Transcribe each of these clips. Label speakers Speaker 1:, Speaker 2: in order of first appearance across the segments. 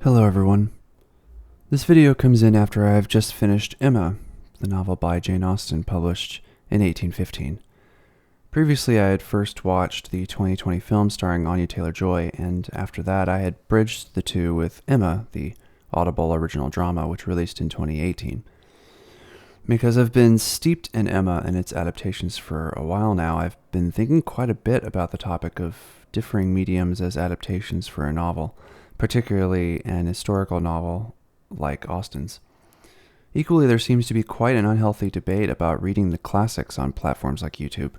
Speaker 1: Hello everyone. This video comes in after I have just finished Emma, the novel by Jane Austen published in 1815. Previously I had first watched the 2020 film starring Anya Taylor-Joy, and after that I had bridged the two with Emma, the Audible original drama which released in 2018. Because I've been steeped in Emma and its adaptations for a while now, I've been thinking quite a bit about the topic of differing mediums as adaptations for a novel, particularly an historical novel like Austen's. Equally, there seems to be quite an unhealthy debate about reading the classics on platforms like YouTube.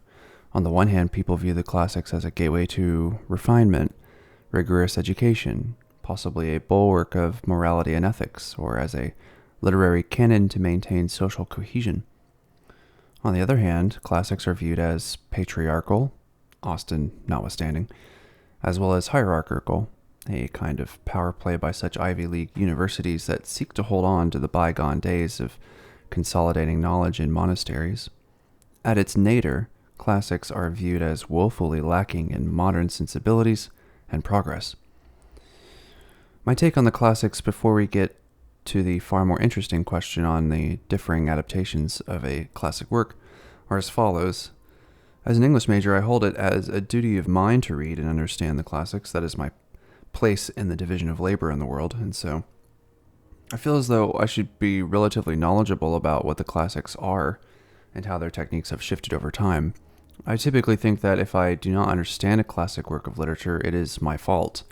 Speaker 1: On the one hand, people view the classics as a gateway to refinement, rigorous education, possibly a bulwark of morality and ethics, or as a literary canon to maintain social cohesion. On the other hand, classics are viewed as patriarchal, Austen notwithstanding, as well as hierarchical, a kind of power play by such Ivy League universities that seek to hold on to the bygone days of consolidating knowledge in monasteries. At its nadir, classics are viewed as woefully lacking in modern sensibilities and progress. My take on the classics before we get to the far more interesting question on the differing adaptations of a classic work are as follows. As an English major, I hold it as a duty of mine to read and understand the classics. That is my place in the division of labor in the world, and so I feel as though I should be relatively knowledgeable about what the classics are and how their techniques have shifted over time. I typically think that if I do not understand a classic work of literature, it is my fault.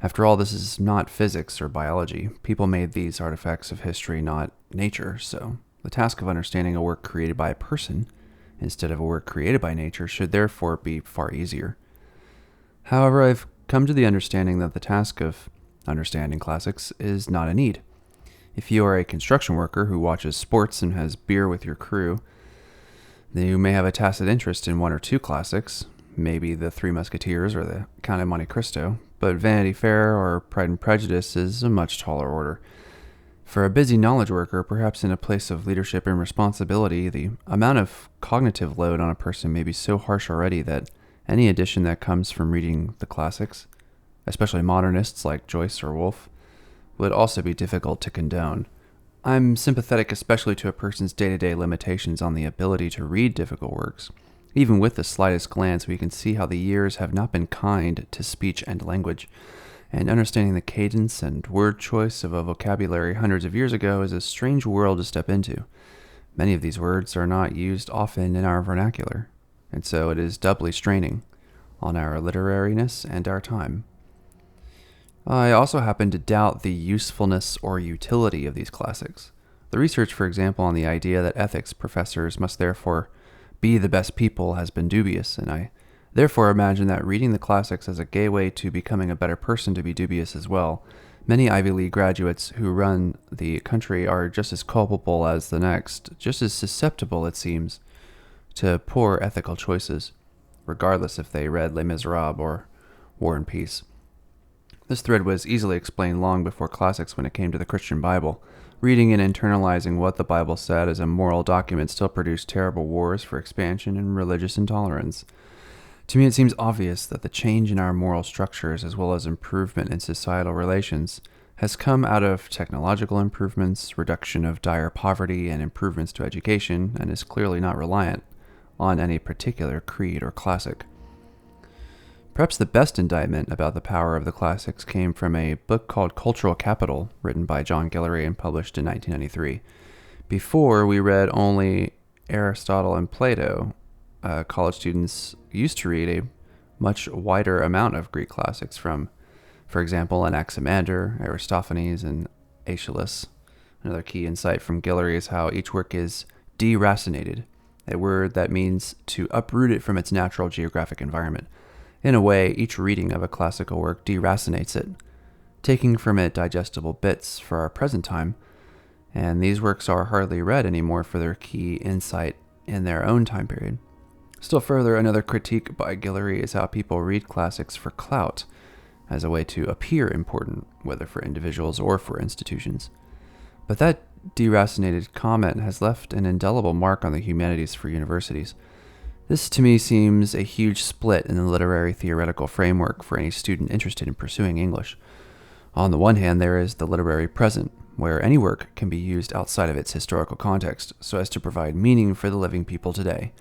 Speaker 1: After all, this is not physics or biology. People made these artifacts of history, not nature, so the task of understanding a work created by a person instead of a work created by nature should therefore be far easier. However, I've come to the understanding that the task of understanding classics is not a need. If you are a construction worker who watches sports and has beer with your crew, then you may have a tacit interest in one or two classics, maybe The Three Musketeers or The Count of Monte Cristo, but Vanity Fair or Pride and Prejudice is a much taller order. For a busy knowledge worker, perhaps in a place of leadership and responsibility, the amount of cognitive load on a person may be so harsh already that any addition that comes from reading the classics, especially modernists like Joyce or Woolf, would also be difficult to condone. I'm sympathetic especially to a person's day-to-day limitations on the ability to read difficult works. Even with the slightest glance, we can see how the years have not been kind to speech and language, and understanding the cadence and word choice of a vocabulary hundreds of years ago is a strange world to step into. Many of these words are not used often in our vernacular, and so it is doubly straining on our literariness and our time. I also happen to doubt the usefulness or utility of these classics. The research, for example, on the idea that ethics professors must therefore be the best people has been dubious, and I therefore imagine that reading the classics as a gateway to becoming a better person to be dubious as well. Many Ivy League graduates who run the country are just as culpable as the next, just as susceptible, it seems, to poor ethical choices, regardless if they read Les Miserables or War and Peace. This thread was easily explained long before classics when it came to the Christian Bible. Reading and internalizing what the Bible said as a moral document still produced terrible wars for expansion and religious intolerance. To me, it seems obvious that the change in our moral structures, as well as improvement in societal relations, has come out of technological improvements, reduction of dire poverty, and improvements to education, and is clearly not reliant on any particular creed or classic. Perhaps the best indictment about the power of the classics came from a book called Cultural Capital, written by John Guillory and published in 1993. Before, we read only Aristotle and Plato. College students used to read a much wider amount of Greek classics from, for example, Anaximander, Aristophanes, and Aeschylus. Another key insight from Guillory is how each work is deracinated, a word that means to uproot it from its natural geographic environment. In a way, each reading of a classical work deracinates it, taking from it digestible bits for our present time, and these works are hardly read anymore for their key insight in their own time period. Still further, another critique by Guillory is how people read classics for clout, as a way to appear important, whether for individuals or for institutions. But that deracinated comment has left an indelible mark on the humanities for universities. This to me seems a huge split in the literary theoretical framework for any student interested in pursuing English. On the one hand, there is the literary present, where any work can be used outside of its historical context so as to provide meaning for the living people today,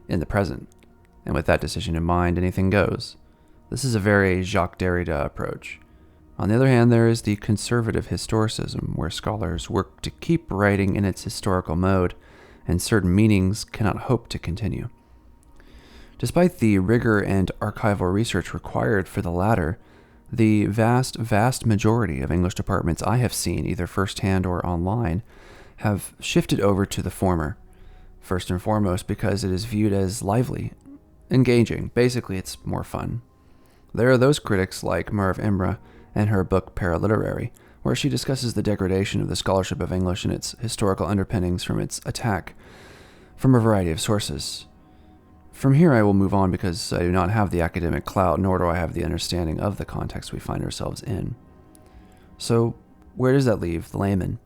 Speaker 1: in the present. And with that decision in mind, anything goes. This is a very Jacques Derrida approach. On the other hand, there is the conservative historicism, where scholars work to keep writing in its historical mode, and certain meanings cannot hope to continue. Despite the rigor and archival research required for the latter, the vast majority of English departments I have seen, either firsthand or online, have shifted over to the former. First and foremost, because it is viewed as lively, engaging. Basically, it's more fun. There are those critics like Merv Imre and her book Paraliterary, where she discusses the degradation of the scholarship of English and its historical underpinnings from its attack from a variety of sources. From here I will move on because I do not have the academic clout, nor do I have the understanding of the context we find ourselves in. So, where does that leave the layman?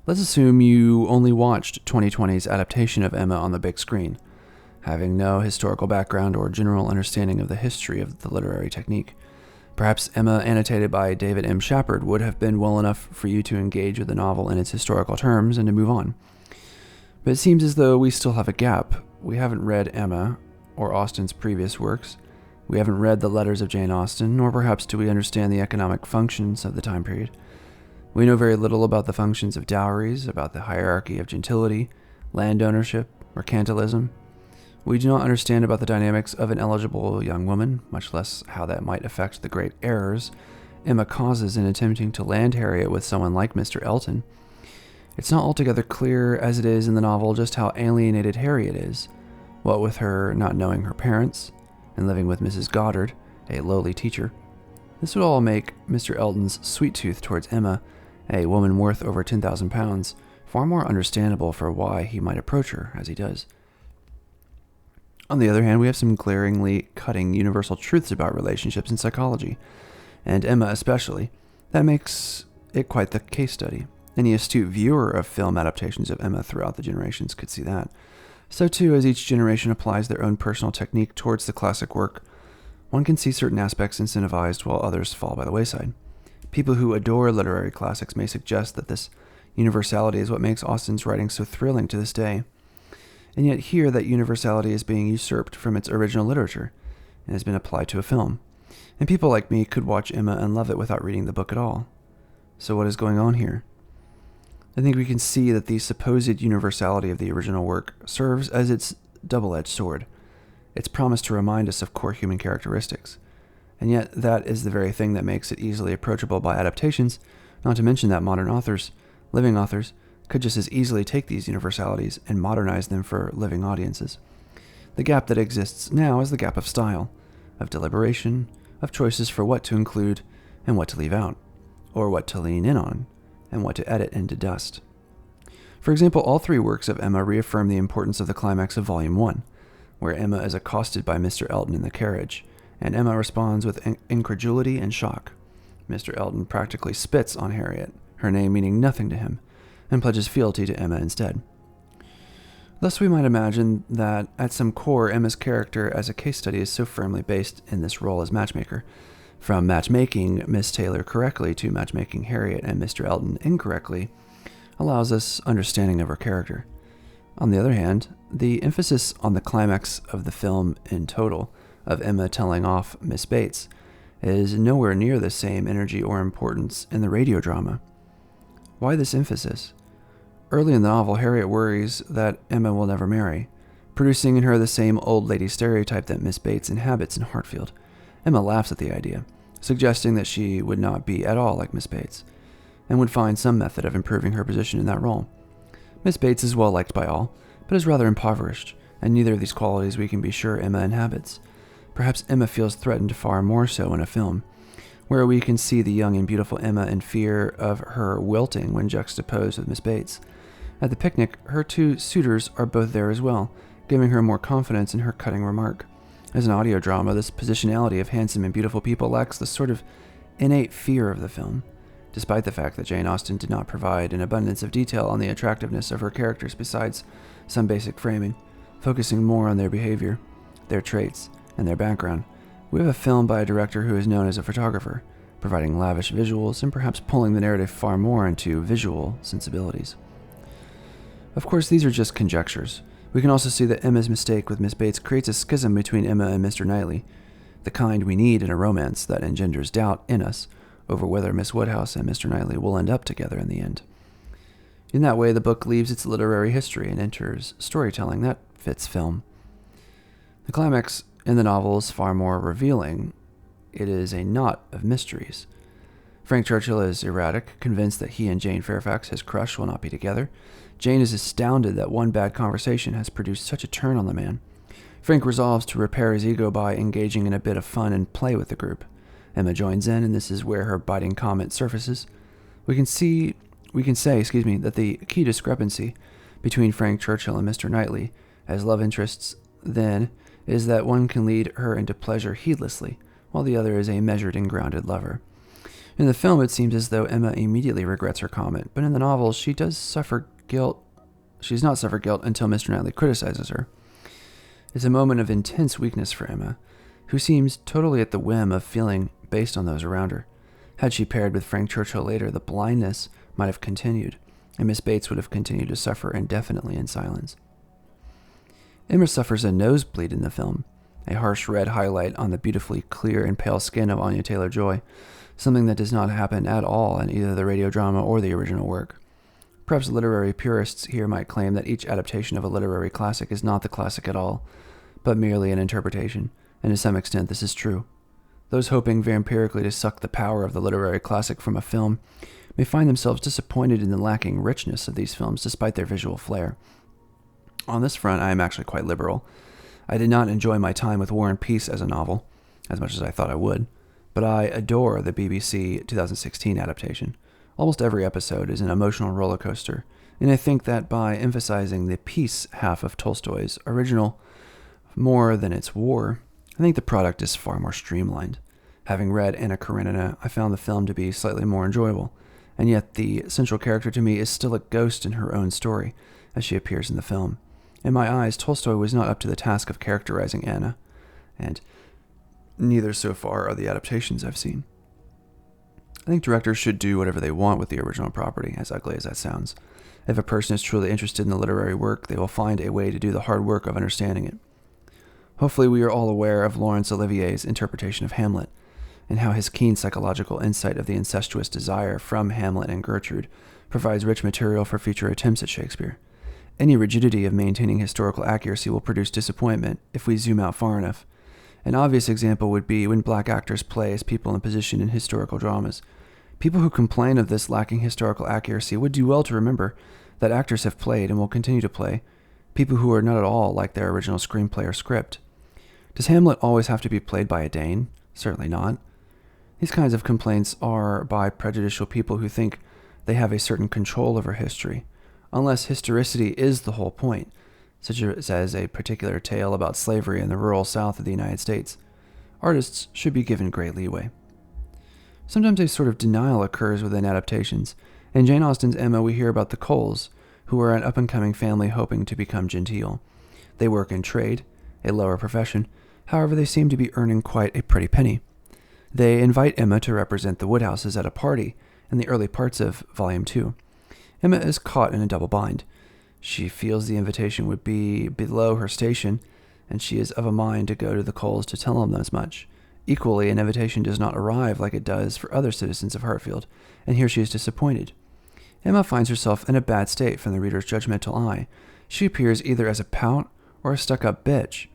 Speaker 1: Let's assume you only watched 2020's adaptation of Emma on the big screen, having no historical background or general understanding of the history of the literary technique. Perhaps Emma, annotated by David M. Shepard, would have been well enough for you to engage with the novel in its historical terms and to move on. But it seems as though we still have a gap. We haven't read Emma or Austen's previous works. We haven't read the letters of Jane Austen, nor perhaps do we understand the economic functions of the time period. We know very little about the functions of dowries, about the hierarchy of gentility, land ownership, mercantilism. We do not understand about the dynamics of an eligible young woman, much less how that might affect the great errors Emma causes in attempting to land Harriet with someone like Mr. Elton. It's not altogether clear, as it is in the novel, just how alienated Harriet is, what with her not knowing her parents, and living with Mrs. Goddard, a lowly teacher. This would all make Mr. Elton's sweet tooth towards Emma, a woman worth over £10,000, far more understandable for why he might approach her as he does. On the other hand, we have some glaringly cutting universal truths about relationships and psychology, and Emma especially, that makes it quite the case study. Any astute viewer of film adaptations of Emma throughout the generations could see that. So too, as each generation applies their own personal technique towards the classic work, one can see certain aspects incentivized while others fall by the wayside. People who adore literary classics may suggest that this universality is what makes Austen's writing so thrilling to this day. And yet here that universality is being usurped from its original literature and has been applied to a film. And people like me could watch Emma and love it without reading the book at all. So what is going on here? I think we can see that the supposed universality of the original work serves as its double-edged sword. Its promise to remind us of core human characteristics. And yet that is the very thing that makes it easily approachable by adaptations, not to mention that modern authors, living authors, could just as easily take these universalities and modernize them for living audiences. The gap that exists now is the gap of style, of deliberation, of choices for what to include and what to leave out, or what to lean in on, and what to edit into dust. For example, all three works of Emma reaffirm the importance of the climax of Volume 1, where Emma is accosted by Mr. Elton in the carriage, and Emma responds with incredulity and shock. Mr. Elton practically spits on Harriet, her name meaning nothing to him, and pledges fealty to Emma instead. Thus we might imagine that at some core, Emma's character as a case study is so firmly based in this role as matchmaker. From matchmaking Miss Taylor correctly to matchmaking Harriet and Mr. Elton incorrectly allows us understanding of her character. On the other hand, the emphasis on the climax of the film in total, of Emma telling off Miss Bates, is nowhere near the same energy or importance in the radio drama. Why this emphasis? Early in the novel, Harriet worries that Emma will never marry, producing in her the same old lady stereotype that Miss Bates inhabits in Hartfield. Emma laughs at the idea, suggesting that she would not be at all like Miss Bates, and would find some method of improving her position in that role. Miss Bates is well liked by all, but is rather impoverished, and neither of these qualities we can be sure Emma inhabits. Perhaps Emma feels threatened far more so in a film, where we can see the young and beautiful Emma in fear of her wilting when juxtaposed with Miss Bates. At the picnic, her two suitors are both there as well, giving her more confidence in her cutting remark. As an audio drama, this positionality of handsome and beautiful people lacks the sort of innate fear of the film, despite the fact that Jane Austen did not provide an abundance of detail on the attractiveness of her characters besides some basic framing, focusing more on their behavior, their traits, and their background. We have a film by a director who is known as a photographer, providing lavish visuals and perhaps pulling the narrative far more into visual sensibilities. Of course, these are just conjectures. We can also see that Emma's mistake with Miss Bates creates a schism between Emma and Mr. Knightley, the kind we need in a romance that engenders doubt in us over whether Miss Woodhouse and Mr. Knightley will end up together in the end. In that way, the book leaves its literary history and enters storytelling that fits film. The climax in the novel is far more revealing. It is a knot of mysteries. Frank Churchill is erratic, convinced that he and Jane Fairfax, his crush, will not be together. Jane is astounded that one bad conversation has produced such a turn on the man. Frank resolves to repair his ego by engaging in a bit of fun and play with the group. Emma joins in, and this is where her biting comment surfaces. We can say, that the key discrepancy between Frank Churchill and Mr. Knightley as love interests then is that one can lead her into pleasure heedlessly, while the other is a measured and grounded lover. In the film, it seems as though Emma immediately regrets her comment, but in the novel, she does suffer guilt. She does not suffer guilt until Mr. Knightley criticizes her. It's a moment of intense weakness for Emma, who seems totally at the whim of feeling based on those around her. Had she paired with Frank Churchill later, the blindness might have continued, and Miss Bates would have continued to suffer indefinitely in silence. Emma suffers a nosebleed in the film, a harsh red highlight on the beautifully clear and pale skin of Anya Taylor-Joy, something that does not happen at all in either the radio drama or the original work. Perhaps literary purists here might claim that each adaptation of a literary classic is not the classic at all, but merely an interpretation, and to some extent this is true. Those hoping vampirically to suck the power of the literary classic from a film may find themselves disappointed in the lacking richness of these films despite their visual flair. On this front, I am actually quite liberal. I did not enjoy my time with War and Peace as a novel, as much as I thought I would, but I adore the BBC 2016 adaptation. Almost every episode is an emotional roller coaster, and I think that by emphasizing the peace half of Tolstoy's original more than its war, I think the product is far more streamlined. Having read Anna Karenina, I found the film to be slightly more enjoyable, and yet the central character to me is still a ghost in her own story, as she appears in the film. In my eyes, Tolstoy was not up to the task of characterizing Anna, and neither so far are the adaptations I've seen. I think directors should do whatever they want with the original property, as ugly as that sounds. If a person is truly interested in the literary work, they will find a way to do the hard work of understanding it. Hopefully we are all aware of Laurence Olivier's interpretation of Hamlet, and how his keen psychological insight of the incestuous desire from Hamlet and Gertrude provides rich material for future attempts at Shakespeare. Any rigidity of maintaining historical accuracy will produce disappointment if we zoom out far enough. An obvious example would be when black actors play as people in position in historical dramas. People who complain of this lacking historical accuracy would do well to remember that actors have played and will continue to play people who are not at all like their original screenplay or script. Does Hamlet always have to be played by a Dane? Certainly not. These kinds of complaints are by prejudicial people who think they have a certain control over history, unless historicity is the whole point, such as a particular tale about slavery in the rural South of the United States. Artists should be given great leeway. Sometimes a sort of denial occurs within adaptations. In Jane Austen's Emma, we hear about the Coles, who are an up-and-coming family hoping to become genteel. They work in trade, a lower profession. However, they seem to be earning quite a pretty penny. They invite Emma to represent the Woodhouses at a party in the early parts of Volume 2. Emma is caught in a double bind. She feels the invitation would be below her station, and she is of a mind to go to the Coles to tell them as much. Equally, an invitation does not arrive like it does for other citizens of Hartfield, and here she is disappointed. Emma finds herself in a bad state from the reader's judgmental eye. She appears either as a pout or a stuck-up bitch.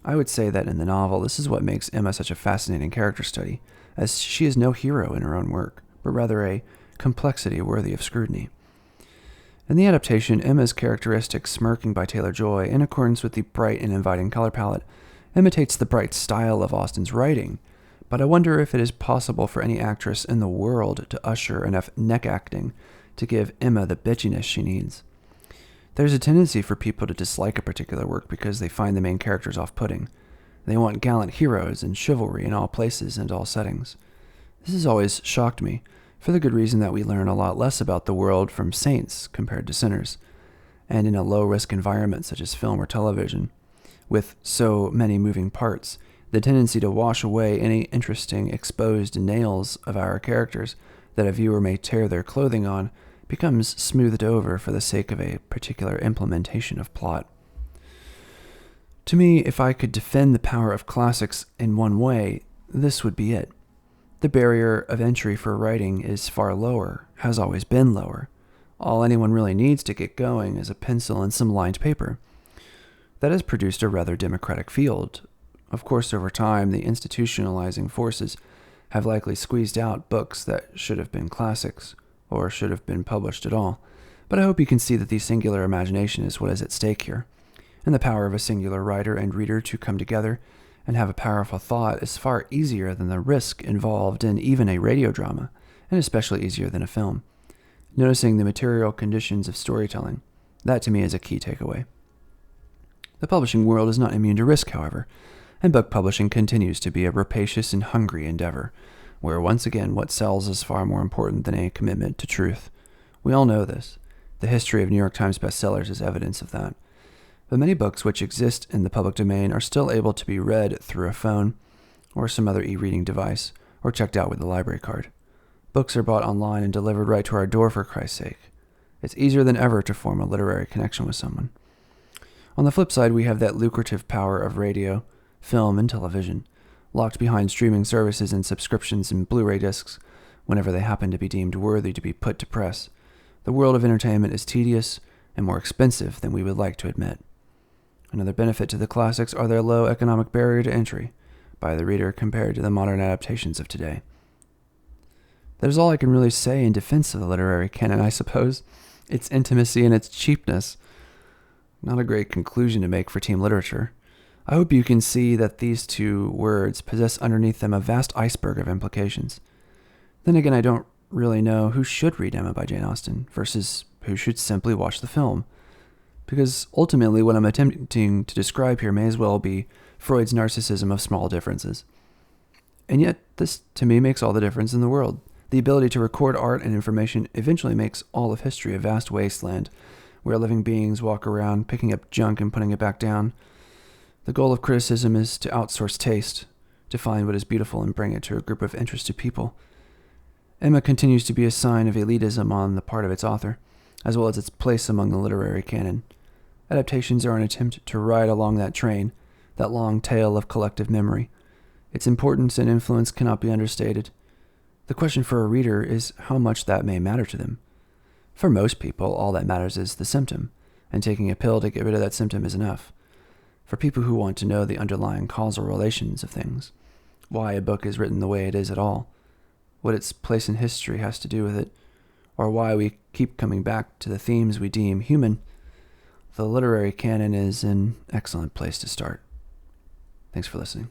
Speaker 1: I would say that in the novel, this is what makes Emma such a fascinating character study, as she is no hero in her own work, but rather a complexity worthy of scrutiny. In the adaptation, Emma's characteristic smirking by Taylor-Joy, in accordance with the bright and inviting color palette, imitates the bright style of Austen's writing, but I wonder if it is possible for any actress in the world to usher enough neck acting to give Emma the bitchiness she needs. There's a tendency for people to dislike a particular work because they find the main characters off-putting. They want gallant heroes and chivalry in all places and all settings. This has always shocked me, for the good reason that we learn a lot less about the world from saints compared to sinners, and in a low-risk environment such as film or television, with so many moving parts, the tendency to wash away any interesting exposed nails of our characters that a viewer may tear their clothing on becomes smoothed over for the sake of a particular implementation of plot. To me, if I could defend the power of classics in one way, this would be it. The barrier of entry for writing is far lower, has always been lower. All anyone really needs to get going is a pencil and some lined paper. That has produced a rather democratic field. Of course, over time, the institutionalizing forces have likely squeezed out books that should have been classics, or should have been published at all. But I hope you can see that the singular imagination is what is at stake here, and the power of a singular writer and reader to come together and have a powerful thought is far easier than the risk involved in even a radio drama, and especially easier than a film. Noticing the material conditions of storytelling, that to me is a key takeaway. The publishing world is not immune to risk, however, and book publishing continues to be a rapacious and hungry endeavor, where once again what sells is far more important than a commitment to truth. We all know this. The history of New York Times bestsellers is evidence of that. But many books which exist in the public domain are still able to be read through a phone or some other e-reading device, or checked out with a library card. Books are bought online and delivered right to our door, for Christ's sake. It's easier than ever to form a literary connection with someone. On the flip side, we have that lucrative power of radio, film, and television, locked behind streaming services and subscriptions and Blu-ray discs whenever they happen to be deemed worthy to be put to press. The world of entertainment is tedious and more expensive than we would like to admit. Another benefit to the classics are their low economic barrier to entry by the reader compared to the modern adaptations of today. That is all I can really say in defense of the literary canon, I suppose. Its intimacy and its cheapness. Not a great conclusion to make for team literature. I hope you can see that these two words possess underneath them a vast iceberg of implications. Then again, I don't really know who should read Emma by Jane Austen versus who should simply watch the film. Because ultimately what I'm attempting to describe here may as well be Freud's narcissism of small differences. And yet, this to me makes all the difference in the world. The ability to record art and information eventually makes all of history a vast wasteland, where living beings walk around picking up junk and putting it back down. The goal of criticism is to outsource taste, to find what is beautiful and bring it to a group of interested people. Emma continues to be a sign of elitism on the part of its author, as well as its place among the literary canon. Adaptations are an attempt to ride along that train, that long tail of collective memory. Its importance and influence cannot be understated. The question for a reader is how much that may matter to them. For most people, all that matters is the symptom, and taking a pill to get rid of that symptom is enough. For people who want to know the underlying causal relations of things, why a book is written the way it is at all, what its place in history has to do with it, or why we keep coming back to the themes we deem human, the literary canon is an excellent place to start. Thanks for listening.